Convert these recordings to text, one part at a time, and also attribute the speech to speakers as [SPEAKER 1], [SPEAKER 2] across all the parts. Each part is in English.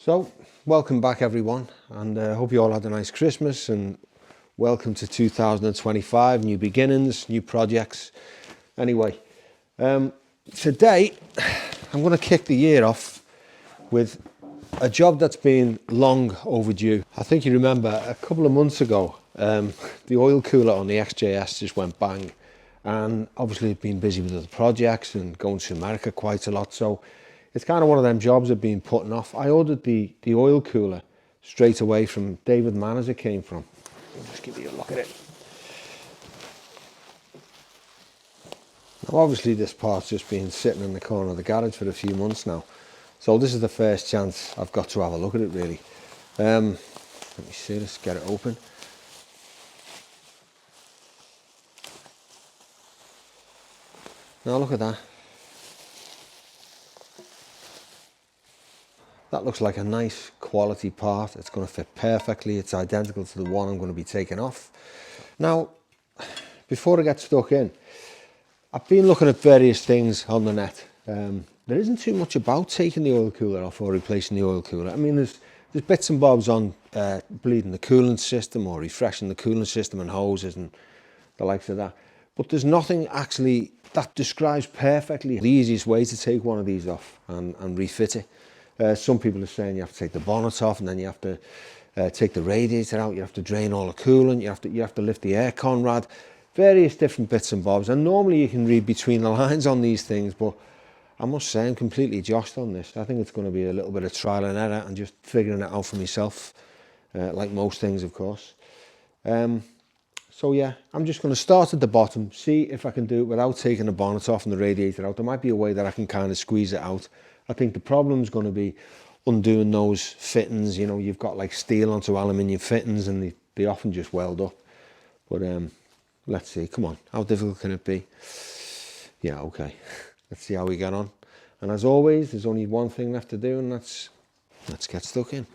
[SPEAKER 1] So, welcome back everyone, and I hope you all had a nice Christmas, and welcome to 2025, new beginnings, new projects. Anyway, today I'm going to kick the year off with a job that's been long overdue. I think you remember a couple of months ago, the oil cooler on the XJS just went bang, and obviously I've been busy with other projects and going to America quite a lot, so it's kind of one of them jobs I've been putting off. I ordered the oil cooler straight away from David Manners it came from. I'll just give you a look at it. Now obviously this part's just been sitting in the corner of the garage for a few months now. So this is the first chance I've got to have a look at it really. Let me see, let's get it open. Now look at that. That looks like a nice quality part. It's going to fit perfectly. It's identical to the one I'm going to be taking off. Now, before I get stuck in, I've been looking at various things on the net. There isn't too much about taking the oil cooler off or replacing the oil cooler. I mean, there's bits and bobs on bleeding the coolant system or refreshing the coolant system and hoses and the likes of that. But there's nothing actually that describes perfectly the easiest way to take one of these off and refit it. Some people are saying you have to take the bonnet off, and then you have to take the radiator out, you have to drain all the coolant, you have to lift the aircon rad, various different bits and bobs. And normally you can read between the lines on these things, but I must say I'm completely joshed on this. I think it's going to be a little bit of trial and error and just figuring it out for myself, like most things of course. So yeah, I'm just going to start at the bottom, see if I can do it without taking the bonnet off and the radiator out. There might be a way that I can kind of squeeze it out. I think the problem's going to be undoing those fittings. You know, you've got like steel onto aluminium fittings and they often just weld up. But let's see, come on, how difficult can it be? Yeah, okay, let's see how we get on. And as always, there's only one thing left to do, and let's get stuck in.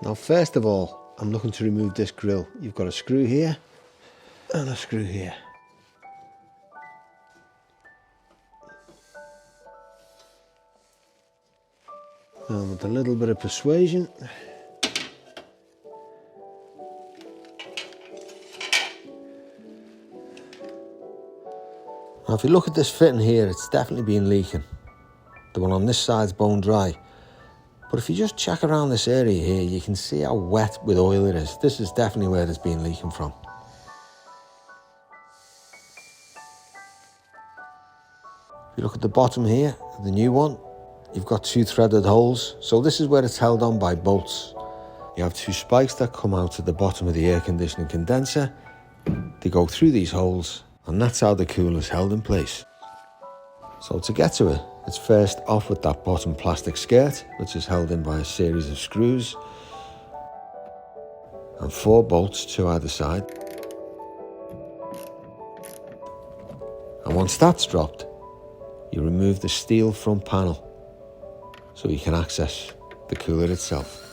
[SPEAKER 1] Now, first of all, I'm looking to remove this grill. You've got a screw here and a screw here. And with a little bit of persuasion, now if you look at this fitting here, it's definitely been leaking. The one on this side's bone dry. But if you just check around this area here, you can see how wet with oil it is. This is definitely where it's been leaking from. If you look at the bottom here, the new one, you've got two threaded holes. So this is where it's held on by bolts. You have two spikes that come out at the bottom of the air conditioning condenser. They go through these holes, and that's how the cooler is held in place. So to get to it, it's first off with that bottom plastic skirt, which is held in by a series of screws and 4 bolts to either side. And once that's dropped, you remove the steel front panel so you can access the cooler itself.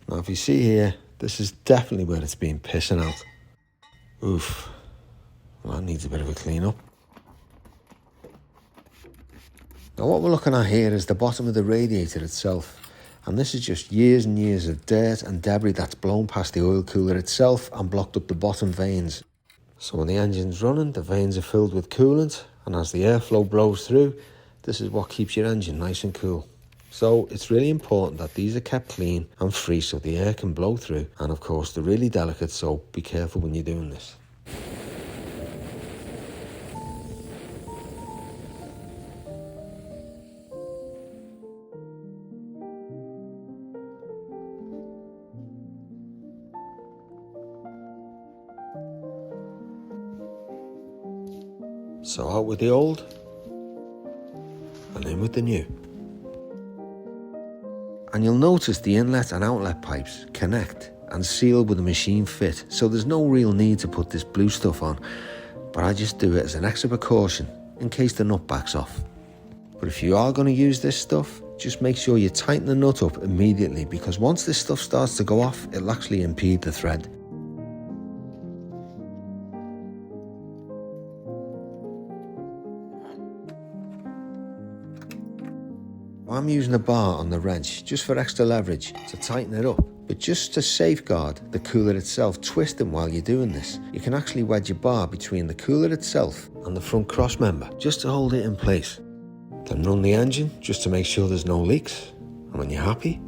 [SPEAKER 1] Now if you see here, this is definitely where it's been pissing out. Oof, well, that needs a bit of a clean up. Now what we're looking at here is the bottom of the radiator itself. And this is just years and years of dirt and debris that's blown past the oil cooler itself and blocked up the bottom vanes. So when the engine's running, the vanes are filled with coolant, and as the airflow blows through, this is what keeps your engine nice and cool. So it's really important that these are kept clean and free so the air can blow through. And of course they're really delicate, so be careful when you're doing this. So out with the old and in with the new. And you'll notice the inlet and outlet pipes connect and seal with a machine fit, so there's no real need to put this blue stuff on, but I just do it as an extra precaution in case the nut backs off. But if you are going to use this stuff, just make sure you tighten the nut up immediately, because once this stuff starts to go off, it'll actually impede the thread. I'm using a bar on the wrench just for extra leverage to tighten it up, but just to safeguard the cooler itself twisting while you're doing this, you can actually wedge a bar between the cooler itself and the front cross member just to hold it in place. Then run the engine just to make sure there's no leaks, and when you're happy,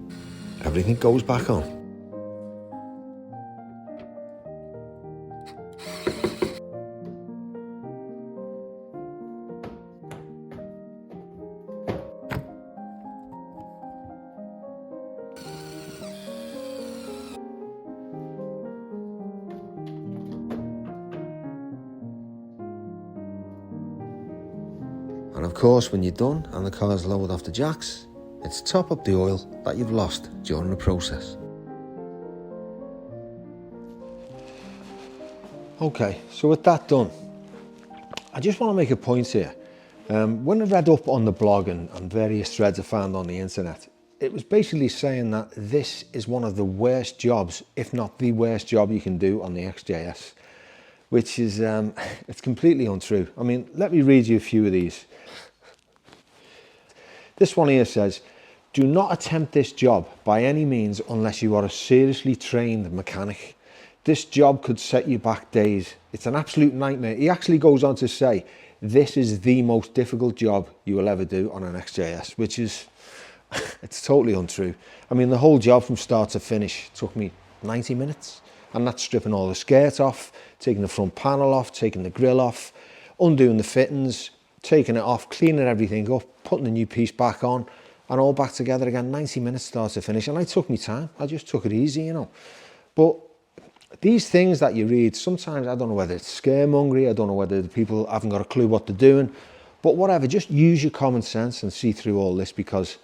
[SPEAKER 1] everything goes back on. And of course, when you're done and the car's lowered off the jacks, it's top up the oil that you've lost during the process. Okay, so with that done, I just want to make a point here. When I read up on the blog and various threads I found on the internet, it was basically saying that this is one of the worst jobs, if not the worst job you can do on the XJS, which is, it's completely untrue. I mean, let me read you a few of these. This one here says, do not attempt this job by any means unless you are a seriously trained mechanic. This job could set you back days. It's an absolute nightmare. He actually goes on to say, this is the most difficult job you will ever do on an XJS, which is, it's totally untrue. I mean, the whole job from start to finish took me 90 minutes, and that's stripping all the skirt off, taking the front panel off, taking the grille off, undoing the fittings, taking it off, cleaning everything up, putting the new piece back on, and all back together again, 90 minutes start to finish. And I took my time. I just took it easy, you know. But these things that you read, sometimes I don't know whether it's scaremongery, I don't know whether the people haven't got a clue what they're doing, but whatever, just use your common sense and see through all this, because,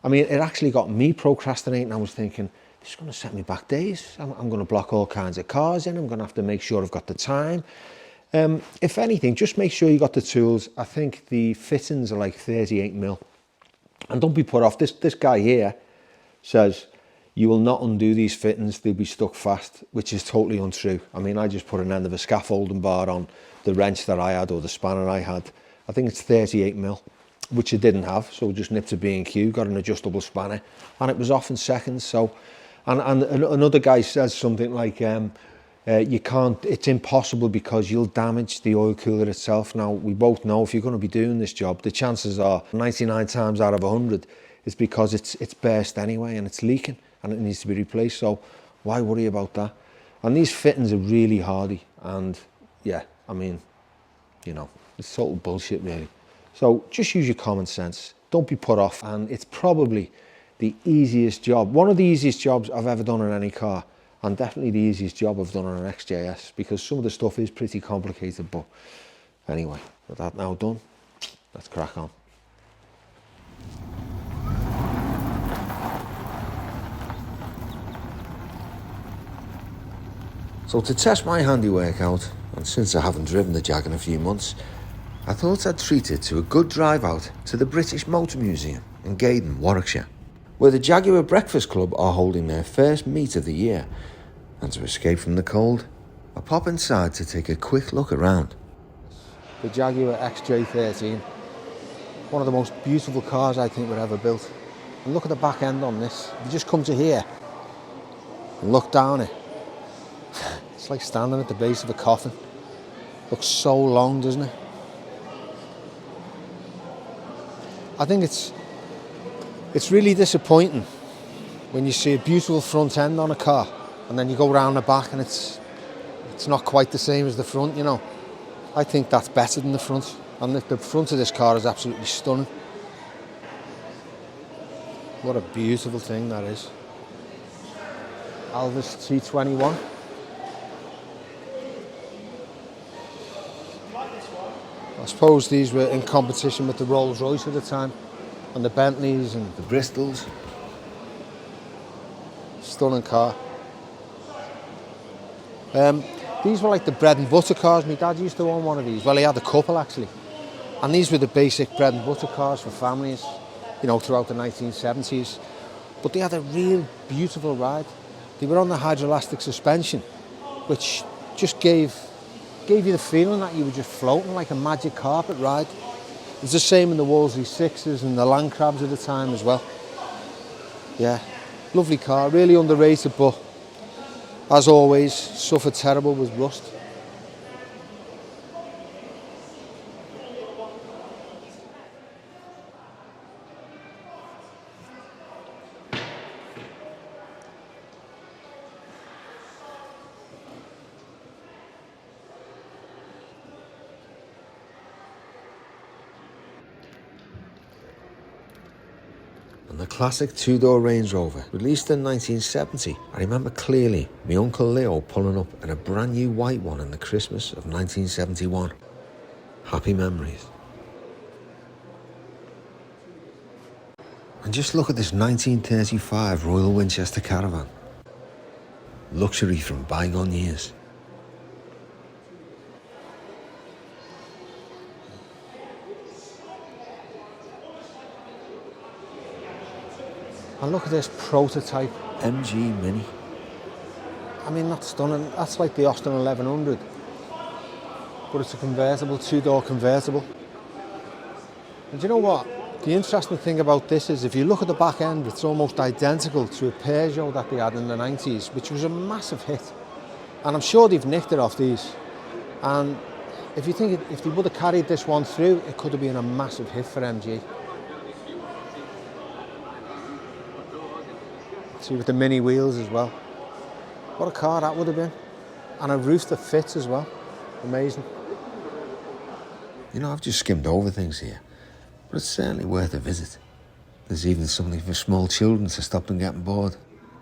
[SPEAKER 1] I mean, it actually got me procrastinating. I was thinking, this is going to set me back days. I'm going to block all kinds of cars in. I'm going to have to make sure I've got the time. If anything, just make sure you got the tools. I think the fittings are like 38mm. And don't be put off. This guy here says, you will not undo these fittings, they'll be stuck fast, which is totally untrue. I mean, I just put an end of a scaffolding bar on the wrench that I had, or the spanner I had. I think it's 38mm, which I didn't have, so just nipped to B&Q, got an adjustable spanner, and it was off in seconds. So, and another guy says something like, you can't, it's impossible because you'll damage the oil cooler itself. Now, we both know if you're going to be doing this job, the chances are 99 times out of 100 is because it's burst anyway and it's leaking and it needs to be replaced. So why worry about that? And these fittings are really hardy, and yeah, I mean, you know, it's total bullshit really. So just use your common sense. Don't be put off. And it's probably the easiest job, one of the easiest jobs I've ever done on any car. And definitely the easiest job I've done on an XJS, because some of the stuff is pretty complicated. But anyway, with that now done, let's crack on. So to test my handiwork out, and since I haven't driven the Jag in a few months, I thought I'd treat it to a good drive out to the British Motor Museum in Gaydon, Warwickshire, where the Jaguar Breakfast Club are holding their first meet of the year. And to escape from the cold, I pop inside to take a quick look around. The Jaguar XJ13. One of the most beautiful cars I think were ever built. And look at the back end on this. If you just come to here and look down it, it's like standing at the base of a coffin. Looks so long, doesn't it? I think it's really disappointing when you see a beautiful front end on a car and then you go round the back and it's not quite the same as the front, you know. I think that's better than the front, and the front of this car is absolutely stunning. What a beautiful thing that is. Alvis T21. I suppose these were in competition with the Rolls-Royce at the time, and the Bentleys and the Bristols. Stunning car. These were like the bread and butter cars. My dad used to own one of these. Well, he had a couple actually. And these were the basic bread and butter cars for families, you know, throughout the 1970s. But they had a real beautiful ride. They were on the hydroelastic suspension, which just gave you the feeling that you were just floating like a magic carpet ride. It was the same in the Wolseley 6s and the Land Crabs at the time as well. Yeah, lovely car, really underrated, but as always, suffered terrible with rust. And the classic two-door Range Rover, released in 1970. I remember clearly my Uncle Leo pulling up in a brand new white one in the Christmas of 1971. Happy memories. And just look at this 1935 Royal Winchester Caravan. Luxury from bygone years. And look at this prototype MG Mini. I mean, that's stunning. That's like the Austin 1100. But it's a convertible, two-door convertible. And do you know what? The interesting thing about this is if you look at the back end, it's almost identical to a Peugeot that they had in the 90s, which was a massive hit. And I'm sure they've nicked it off these. And if you think if they would have carried this one through, it could have been a massive hit for MG. See, with the mini wheels as well. What a car that would have been. And a roof that fits as well. Amazing. You know, I've just skimmed over things here, but it's certainly worth a visit. There's even something for small children to stop them getting bored.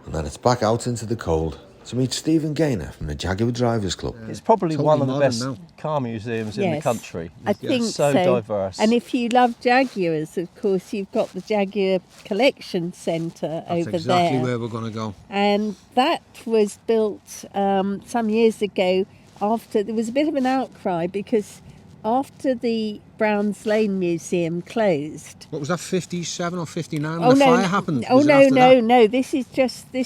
[SPEAKER 1] And then it's back out into the cold to meet Stephen Gaynor from the Jaguar Drivers Club.
[SPEAKER 2] It's probably
[SPEAKER 1] Totally
[SPEAKER 2] one of the best
[SPEAKER 1] now.
[SPEAKER 2] car museums in the country.
[SPEAKER 3] I think
[SPEAKER 2] so diverse.
[SPEAKER 3] And if you love Jaguars, of course, you've got the Jaguar Collection Centre over
[SPEAKER 1] That's exactly
[SPEAKER 3] there.
[SPEAKER 1] where we're going to go.
[SPEAKER 3] And that was built some years ago after, there was a bit of an outcry because after the Browns Lane Museum closed.
[SPEAKER 1] What was that, 57 or 59 when the fire happened?
[SPEAKER 3] Oh
[SPEAKER 1] Was it
[SPEAKER 3] no,
[SPEAKER 1] after that?
[SPEAKER 3] no! This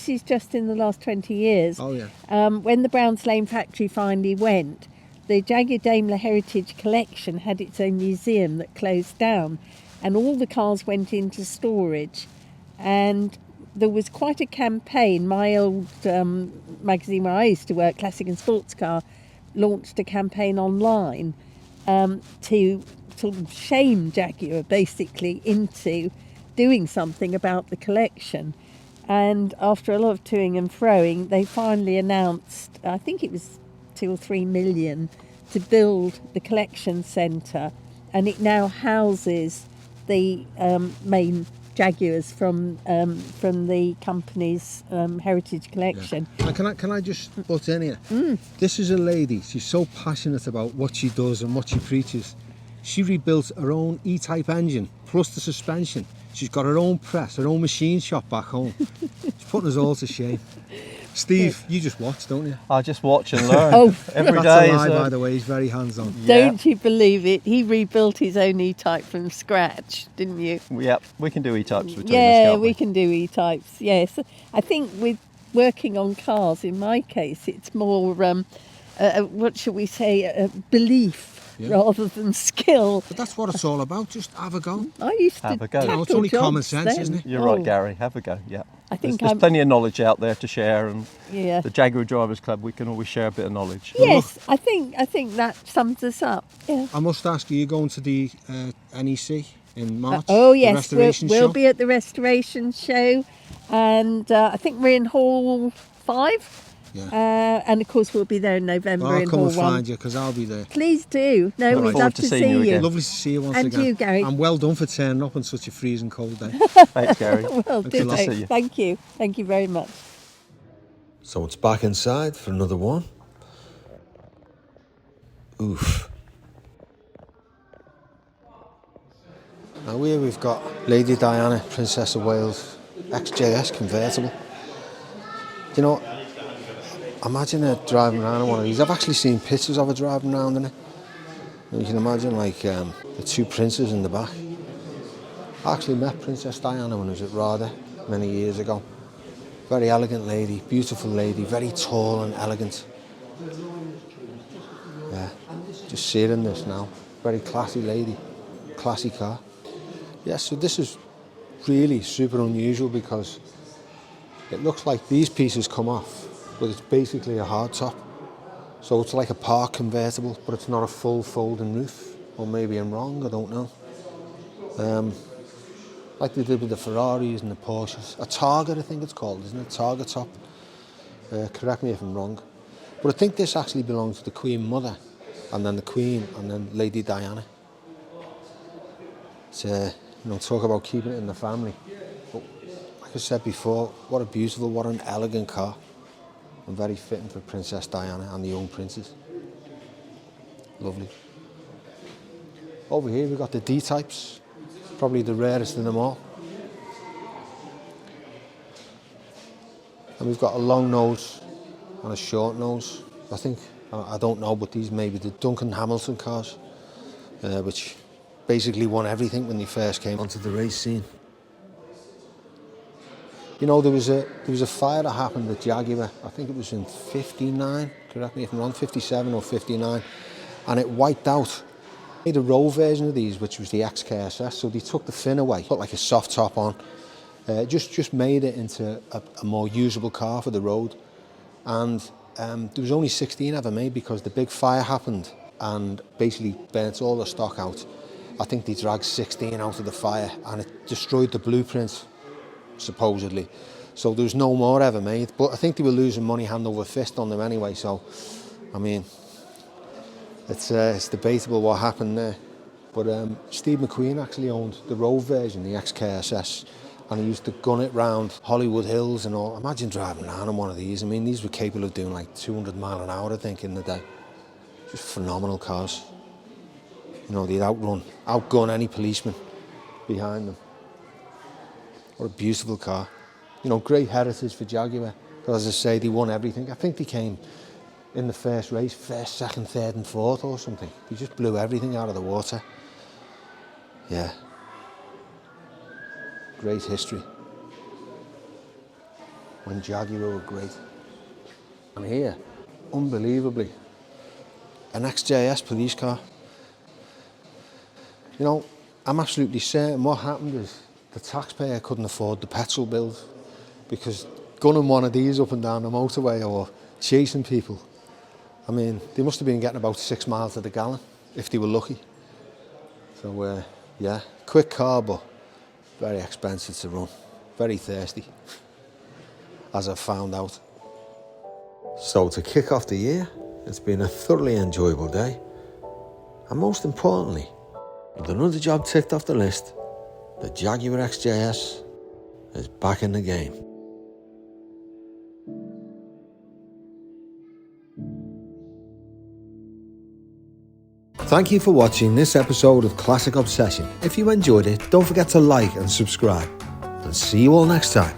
[SPEAKER 3] is just in the last 20 years.
[SPEAKER 1] Oh yeah.
[SPEAKER 3] When the Browns Lane factory finally went, the Jaguar Daimler Heritage Collection had its own museum that closed down, and all the cars went into storage. And there was quite a campaign. My old magazine where I used to work, Classic and Sports Car, launched a campaign online to sort of shame Jaguar basically into doing something about the collection. And after a lot of toing and froing, they finally announced, I think it was 2 or 3 million, to build the collection centre, and it now houses the main Jaguars from the company's heritage collection.
[SPEAKER 1] Yeah. And can I just butt in here? This is a lady, she's so passionate about what she does and what she preaches. She rebuilt her own E-Type engine, plus the suspension. She's got her own press, her own machine shop back home. She's putting us all to shame. Steve, you just watch, don't you?
[SPEAKER 2] I just watch and learn. Every
[SPEAKER 1] That's
[SPEAKER 2] day.
[SPEAKER 1] a lie, by the way. He's very hands-on.
[SPEAKER 3] Don't you believe it? He rebuilt his own E-Type from scratch, didn't you?
[SPEAKER 2] Yep, we can do E-Types between us,
[SPEAKER 3] Yeah,
[SPEAKER 2] can't
[SPEAKER 3] we can do E-Types, yes. I think with working on cars, in my case, it's more, what shall we say, a belief rather than skill.
[SPEAKER 1] But that's what it's all about, just have a go.
[SPEAKER 3] I used to
[SPEAKER 2] Have a go.
[SPEAKER 3] tackle
[SPEAKER 1] It's only
[SPEAKER 3] jobs
[SPEAKER 1] common sense,
[SPEAKER 3] then.
[SPEAKER 1] isn't it?
[SPEAKER 2] You're right, Gary. Have a go. Yeah.
[SPEAKER 3] I think
[SPEAKER 2] there's
[SPEAKER 3] I'm-
[SPEAKER 2] plenty of knowledge out there to share, and
[SPEAKER 3] Yeah.
[SPEAKER 2] the Jaguar Drivers Club, we can always share a bit of knowledge.
[SPEAKER 3] Yes, I think that sums us up. Yeah.
[SPEAKER 1] I must ask, are you going to the NEC in March?
[SPEAKER 3] Oh
[SPEAKER 1] The
[SPEAKER 3] yes,
[SPEAKER 1] restoration
[SPEAKER 3] we'll
[SPEAKER 1] show?
[SPEAKER 3] be at the restoration show, and I think we're in Hall 5.
[SPEAKER 1] Yeah.
[SPEAKER 3] And of course we'll be there in November
[SPEAKER 1] Well, I'll
[SPEAKER 3] in
[SPEAKER 1] come
[SPEAKER 3] Hall
[SPEAKER 1] and
[SPEAKER 3] 1.
[SPEAKER 1] find you because I'll be there.
[SPEAKER 3] Please do. No,
[SPEAKER 2] Look
[SPEAKER 3] we'd
[SPEAKER 2] forward
[SPEAKER 3] love
[SPEAKER 2] to
[SPEAKER 3] to
[SPEAKER 2] seeing
[SPEAKER 3] see
[SPEAKER 2] you
[SPEAKER 3] you.
[SPEAKER 2] again.
[SPEAKER 1] Lovely to see you once
[SPEAKER 3] And
[SPEAKER 1] again.
[SPEAKER 3] you, Gary.
[SPEAKER 1] And well done for turning up on such a freezing cold day.
[SPEAKER 2] Thanks, Gary.
[SPEAKER 3] Well,
[SPEAKER 1] Good to
[SPEAKER 3] ditto.
[SPEAKER 2] see you.
[SPEAKER 3] Thank you. Thank you very much.
[SPEAKER 1] So it's back inside for another one. Oof. Now here we've got Lady Diana, Princess of Wales, XJS convertible. You know, imagine her driving around in one of these. I've actually seen pictures of her driving around in it. You can imagine like the two princes in the back. I actually met Princess Diana when I was at RADA many years ago. Very elegant lady, beautiful lady, very tall and elegant. Yeah, just see it in this now. Very classy lady, classy car. Yeah, so this is really super unusual because it looks like these pieces come off, but it's basically a hard top. So it's like a park convertible, but it's not a full folding roof. Or maybe I'm wrong, I don't know. Like they did with the Ferraris and the Porsches. A Targa, I think it's called, isn't it? Targa top. Correct me if I'm wrong. But I think this actually belongs to the Queen Mother, and then the Queen, and then Lady Diana. It's, talk about keeping it in the family. But like I said before, what a beautiful, what an elegant car. And very fitting for Princess Diana and the young princes. Lovely. Over here we've got the D-types. Probably the rarest of them all. And we've got a long nose and a short nose. I think, I don't know, but these may be the Duncan Hamilton cars, which basically won everything when they first came onto the race scene. You know, there was a fire that happened at Jaguar, I think it was in 59, correct me if I'm wrong, 57 or 59, and it wiped out. They made a road version of these, which was the XJS, so they took the fin away, put like a soft top on, just made it into a more usable car for the road. And there was only 16 ever made because the big fire happened and basically burnt all the stock out. I think they dragged 16 out of the fire and it destroyed the blueprints, supposedly. So there was no more ever made, but I think they were losing money hand over fist on them anyway, so, I mean, it's debatable what happened there. But Steve McQueen actually owned the road version, the XJS, and he used to gun it round Hollywood Hills and all. Imagine driving around on one of these. I mean, these were capable of doing like 200 mile an hour, I think, in the day. Just phenomenal cars. You know, they'd outgun any policeman behind them. What a beautiful car. You know, great heritage for Jaguar. Because as I say, they won everything. I think they came in the first race, first, second, third and fourth or something. They just blew everything out of the water. Yeah. Great history. When Jaguar were great. And here, unbelievably, an XJS police car. You know, I'm absolutely certain what happened is the taxpayer couldn't afford the petrol bills because gunning one of these up and down the motorway or chasing people, I mean, they must have been getting about 6 miles to the gallon if they were lucky. So, yeah, quick car, but very expensive to run. Very thirsty, as I've found out. So to kick off the year, it's been a thoroughly enjoyable day. And most importantly, with another job ticked off the list, the Jaguar XJS is back in the game. Thank you for watching this episode of Classic Obsession. If you enjoyed it, don't forget to like and subscribe. And see you all next time.